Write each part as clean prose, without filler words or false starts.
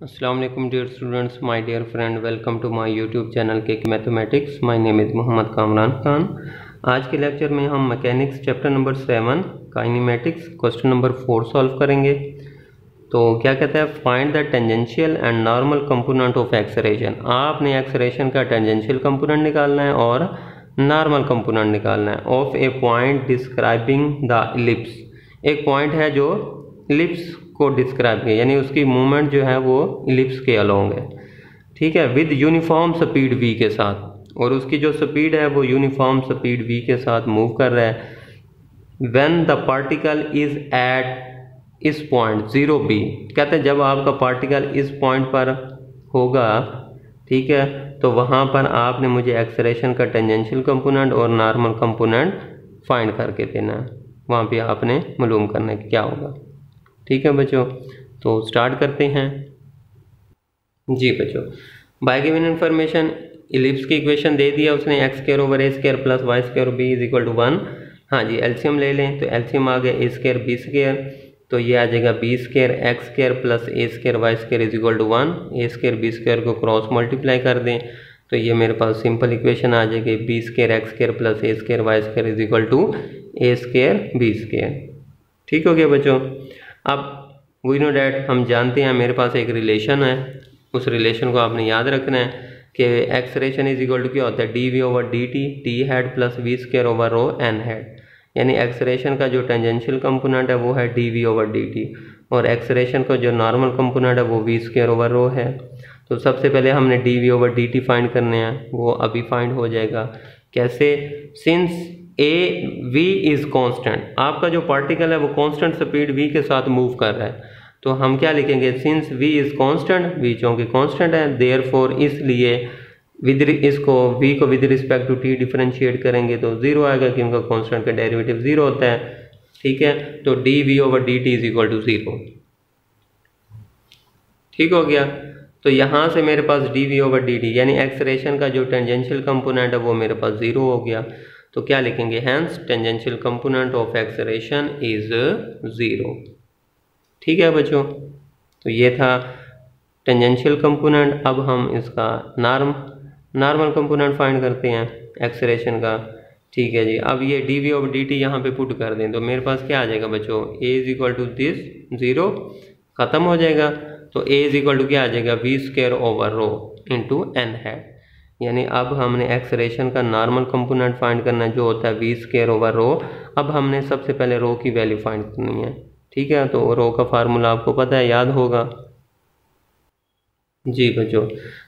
अस्सलाम वालेकुम dear students, my dear friend, welcome to my YouTube channel के mathematics. My name is Mohammad Kamran Khan. आज के लेक्चर में हम mechanics chapter number 7 kinematics question number 4 solve करेंगे। तो क्या कहता है, find the tangential and normal component of acceleration. आपने एक्सेलरेशन का टेंजेंशियल कंपोनेंट निकालना है और नॉर्मल कंपोनेंट निकालना है of a point describing the ellipse. एक पॉइंट है जो इलिप्स को डिस्क्राइब किया, यानी उसकी मूवमेंट जो है वो इलिप्स के अलोंग है, ठीक है, विद यूनिफॉर्म स्पीड v के साथ, और उसकी जो स्पीड है वो यूनिफॉर्म स्पीड v के साथ मूव कर रहा है। When the particle is at इस पॉइंट 0b, कहते हैं जब आपका पार्टिकल इस पॉइंट पर होगा, ठीक है, तो वहाँ पर आपने मुझे एक्सेलरेशन का टेंजेंशियल कंपोनेंट और नॉर्मल कंपोनेंट फाइंड करके देना है। वहाँ पे आपने मालूम करना है क्या होगा। ठीक है बच्चों, तो स्टार्ट करते हैं। जी बच्चों, बाय गिवन इन्फॉर्मेशन इलिप्स की इक्वेशन दे दिया उसने, x square over a square plus y square b is equal to 1। हाँ जी, एलसीएम ले लें तो एलसीएम आ गया ए स्क्वायर बी स्क्वायर, तो ये आ जाएगा b square x square plus a square y square is equal to 1। A square b square को क्रॉस मल्टीप्लाई कर दें तो ये मेरे पास सिंपल इक्वेशन आ जाएगी, b square x square plus a square y square is equal to a square b square. ठीक हो गया बच्चों। अब वी नो डैट, हम जानते हैं मेरे पास एक रिलेशन है, उस रिलेशन को आपने याद रखना है कि एक्सेलरेशन इज इक्वल टू क्या होता है, d v over d t, t hat plus v square over rho n hat. यानी एक्सेलरेशन का जो टेंजेंशियल कंपोनेंट है वो है d v over d t, और एक्सेलरेशन का जो नॉर्मल कंपोनेंट है वो वी स्क्वायर ओवर रो है। तो सबसे पहले हमने d v over d t find करने हैं, वो अभी फाइंड हो जाएगा। कैसे? Since a v is constant, आपका जो पार्टिकल है वो कांस्टेंट स्पीड वी के साथ मूव कर रहा है, तो हम क्या लिखेंगे, since v is constant, v चूंकि कांस्टेंट है, देयरफॉर इसलिए इसको v को with respect to t differentiate करेंगे तो 0 आएगा, क्योंकि कांस्टेंट का डेरिवेटिव 0 होता है। ठीक है, तो d v over d t is equal to 0। ठीक हो गया। तो यहाँ से मेरे पास d v over d t यानी एक्सेलरेशन का जो टेंजेंशियल कंपोनेंट है वो मेरे पास 0 हो गया, तो क्या लिखेंगे, hence tangential component of acceleration is 0। ठीक है बच्चों, तो ये था टेंजेंशियल कंपोनेंट। अब हम इसका नॉर्मल कंपोनेंट फाइंड करते हैं एक्सेलरेशन का। ठीक है जी, अब ये d v over d t यहाँ पे पुट कर दें तो मेरे पास क्या आ जाएगा बच्चों, ए इज इक्वल टू दिस 0 ख़त्म हो जाएगा, तो ए इज इक्वल टू क्या आ जाएगा, v square over rho into n है। यानी अब हमने एक्सेलरेशन का नॉर्मल कंपोनेंट फाइंड करना है जो होता है वी स्क्वायर ओवर रो। अब हमने सबसे पहले रो की वैल्यू फाइंड करनी है। ठीक है, तो रो का फार्मूला आपको पता है, याद होगा। जी बच्चों,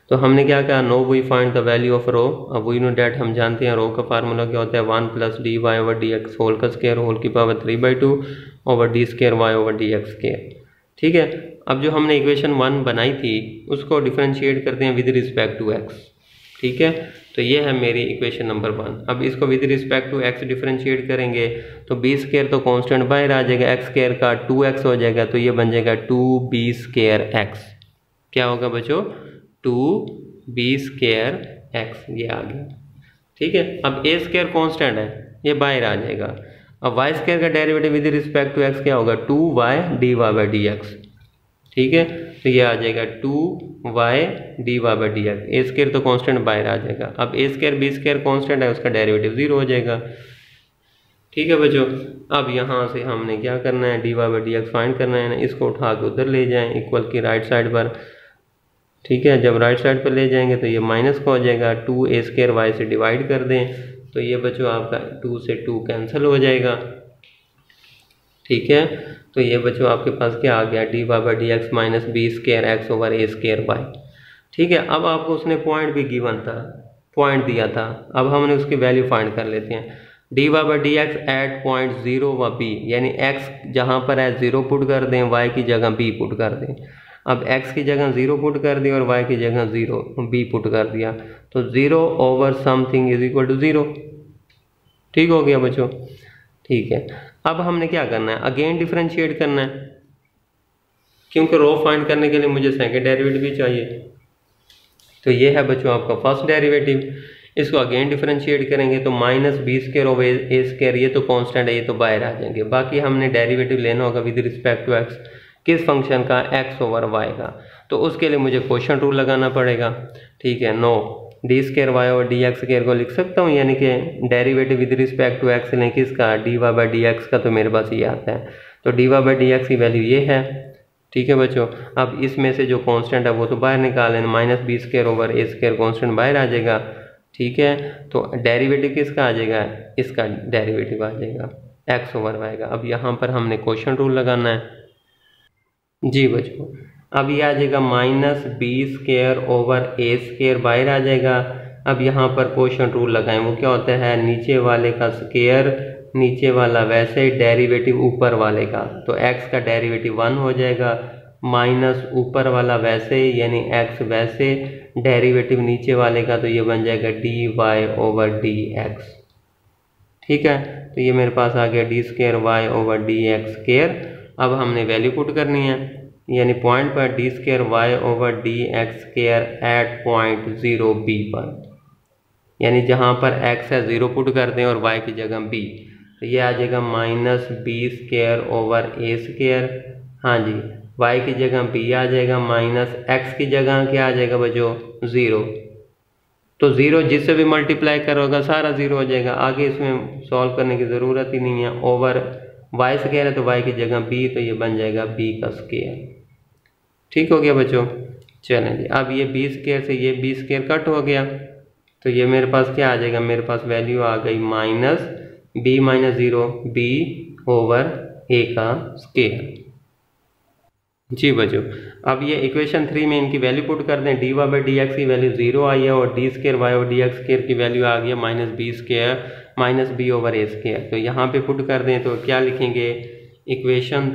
तो हमने क्या कहा, now we find the value of rho. अब वी नो डैट हम जानते हैं रो का फार्मूला क्या होता है, 1 plus d y over d x whole का स्क्वायर होल की power 3/2 over d square y over d x square. ठीक है, अब जो हमने इक्वेशन 1 बनाई थी उसको डिफरेंशिएट करते हैं विद रिस्पेक्ट टू एक्स। ठीक है, तो ये है मेरी इक्वेशन नंबर 1। अब इसको with respect to x differentiate करेंगे तो बी स्क्वायर तो कांस्टेंट बाहर आ जाएगा, एक्स स्क्वायर का 2x हो जाएगा, तो ये बन जाएगा 2b स्क्वायर एक्स। क्या होगा बच्चों, 2b स्क्वायर एक्स, ये आ गया। ठीक है, अब ए स्क्वायर कांस्टेंट है, ये बाहर आ जाएगा। अब वाई स्क्वायर का derivative with respect to x क्या होगा, 2y dy by d x. ठीक है, तो ये आ जाएगा 2y dy by d x. A square तो कांस्टेंट बाहर आ जाएगा, अब ए स्क्वायर बी स्क्वायर कांस्टेंट है, उसका डेरिवेटिव 0 हो जाएगा। ठीक है बच्चों, अब यहाँ से हमने क्या करना है, d y by d x find करना है ना, इसको उठा के उधर ले जाएं इक्वल की राइट साइड पर। ठीक है, जब राइट साइड पर ले जाएंगे तो ये माइनस का हो जाएगा, 2a स्क्वायर वाई से डिवाइड कर दें तो ये बच्चों आपका 2 से 2 कैंसिल हो जाएगा। ठीक है, तो ये बच्चों आपके पास क्या आ गया, d y by d x minus b square x over a square y. ठीक है, अब आपको उसने पॉइंट भी गिवन था, पॉइंट दिया था, अब हमने उसकी वैल्यू फाइंड कर लेते हैं। D y by d x at point 0 व बी, यानी एक्स जहाँ पर है 0 पुट कर दें, वाई की जगह बी पुट कर दें। अब x की जगह 0 पुट कर दिया और y की जगह 0 b पुट कर दिया, तो 0 over something is equal to 0। ठीक हो गया बच्चों। ठीक है, अब हमने क्या करना है, अगेन डिफरेंशिएट करना है, क्योंकि रो फाइंड करने के लिए मुझे सेकंड डेरिवेटिव भी चाहिए। तो ये है बच्चों आपका फर्स्ट डेरिवेटिव, इसको अगेन डिफरेंशिएट करेंगे तो minus b square over a square, ये तो कांस्टेंट है, ये तो बाहर आ जाएंगे। बाकी हमने डेरिवेटिव लेना होगा विद रिस्पेक्ट टू एक्स, किस फंक्शन का, एक्स ओवर वाई का। तो उसके लिए मुझे क्वोशंट रूल लगाना पड़ेगा। ठीक है, now d square y over d x square को लिख सकता हूँ, यानी कि derivative with respect to x लें किसका, d y by d x का। तो मेरे पास ये आता है, तो d y by d x की वैल्यू ये है। ठीक है बच्चों, अब इसमें से जो कांस्टेंट है वो तो बाहर निकालें, minus b square over a square constant बाहर आ जाएगा। ठीक है, तो डेरिवेटिव किसका आ जाएगा, इसका डेरिवेटिव आ जाएगा एक्स ओवर वाई का। अब यहाँ पर हमने क्वोशंट रूल लगाना है जी बच्चों। अब ये आ जाएगा minus b square over a square बाहर आ जाएगा। अब यहाँ पर क्वोशंट रूल लगाएं, वो क्या होता है, नीचे वाले का स्केयर, नीचे वाला वैसे ही डेरिवेटिव ऊपर वाले का, तो x का डेरिवेटिव 1 हो जाएगा, माइनस ऊपर वाला वैसे ही यानी x वैसे डेरिवेटिव नीचे वाले का, तो ये बन जाएगा d y over d x. ठीक है, तो ये मेरे पास आ गया d square y over d x square. अब हमने वैल्यू पुट करनी है, यानी पॉइंट पर d square y over d x square at point 0 b पर, यानी जहाँ पर x है 0 पुट कर दें और y की जगह b, तो ये आ जाएगा minus b square over a square. हाँ जी, y की जगह b आ जाएगा, माइनस x की जगह क्या आ जाएगा बच्चों, 0। तो 0 जिससे भी मल्टीप्लाई करोगा सारा 0 हो जाएगा, आगे इसमें सॉल्व करने की ज़रूरत ही नहीं है। ओवर y स्केयर है तो y की जगह b, तो ये बन जाएगा b का स्केयर। ठीक हो गया बच्चों, चलें जी। अब ये b स्केयर से ये b स्केयर कट हो गया, तो ये मेरे पास क्या आ जाएगा, मेरे पास वैल्यू आ गई minus b minus 0 b over a का स्केयर। जी बच्चों, अब ये इक्वेशन 3 में इनकी वैल्यू पुट कर दें, d y by d x की वैल्यू 0 आई है और डी स्केयर वाई और डी एक्स स्केयर की वैल्यू आ गई है minus b square minus b over a square. तो यहाँ पे पुट कर दें तो क्या लिखेंगे, इक्वेशन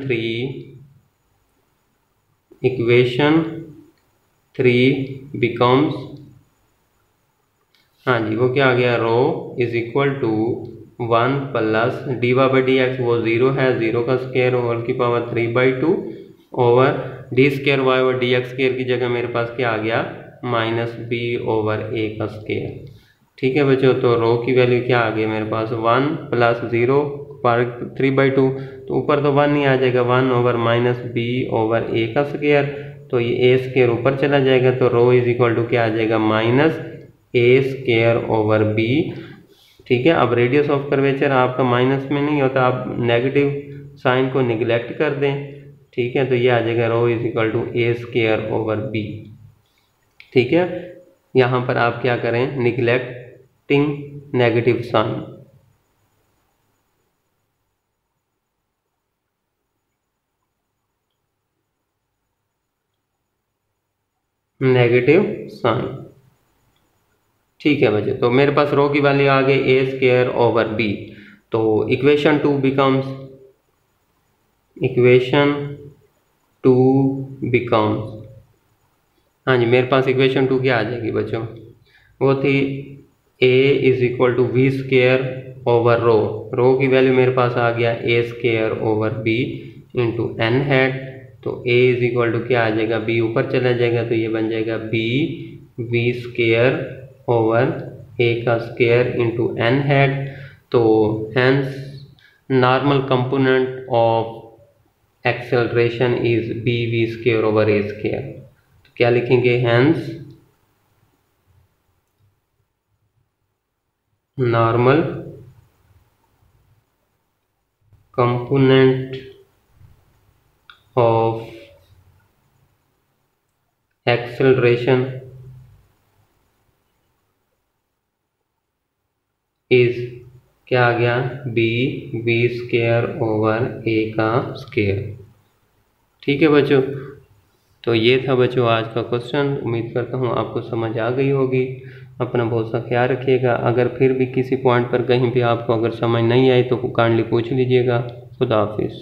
3 बिकम्स, हाँ जी वो क्या आ गया, rho is equal to 1 plus d y by d x वो 0 है, 0 का स्केयर होल की power 3/2 over d square y over d x square की जगह मेरे पास क्या आ गया, माइनस बी ओवर ए का स्केयर। ठीक है बच्चों, तो रो की वैल्यू क्या आ गई मेरे पास, 1 प्लस 0 पावर 3/2, तो ऊपर तो 1 ही आ जाएगा, 1 over minus b over a का स्केयर, तो ये ए स्केयर ऊपर चला जाएगा, तो रो इज इक्वल टू क्या आ जाएगा, माइनस ए स्केयर ओवर बी। ठीक है, अब रेडियस ऑफ कर्वेचर आपका माइनस में नहीं होता, आप नेगेटिव साइन को निगलेक्ट कर दें। ठीक है, तो ये आ जाएगा rho is equal to a square over b. ठीक है, यहाँ पर आप क्या करें, neglecting negative sign. Negative sign. ठीक है बच्चों, तो मेरे पास रो की वैल्यू आ गई ए स्केयर ओवर बी, तो इक्वेशन 2 बिकम्स, हाँ जी मेरे पास इक्वेशन 2 क्या आ जाएगी बच्चों, वो थी a is equal to v square over rho की वैल्यू मेरे पास आ गया a square over b into n hat, तो a इज इक्वल टू क्या आ जाएगा, b ऊपर चला जाएगा, तो ये बन जाएगा b v square over a का स्केयर इंटू एन हैट। तो hence normal component of acceleration is b v square over a square. तो क्या लिखेंगे, hence normal component of acceleration is क्या आ गया, b v square over a का square. ठीक है बच्चों, तो ये था बच्चों आज का क्वेश्चन। उम्मीद करता हूँ आपको समझ आ गई होगी। अपना बहुत सा ख्याल रखिएगा। अगर फिर भी किसी पॉइंट पर कहीं भी आपको अगर समझ नहीं आई तो काइंडली पूछ लीजिएगा। खुदा हाफिज़।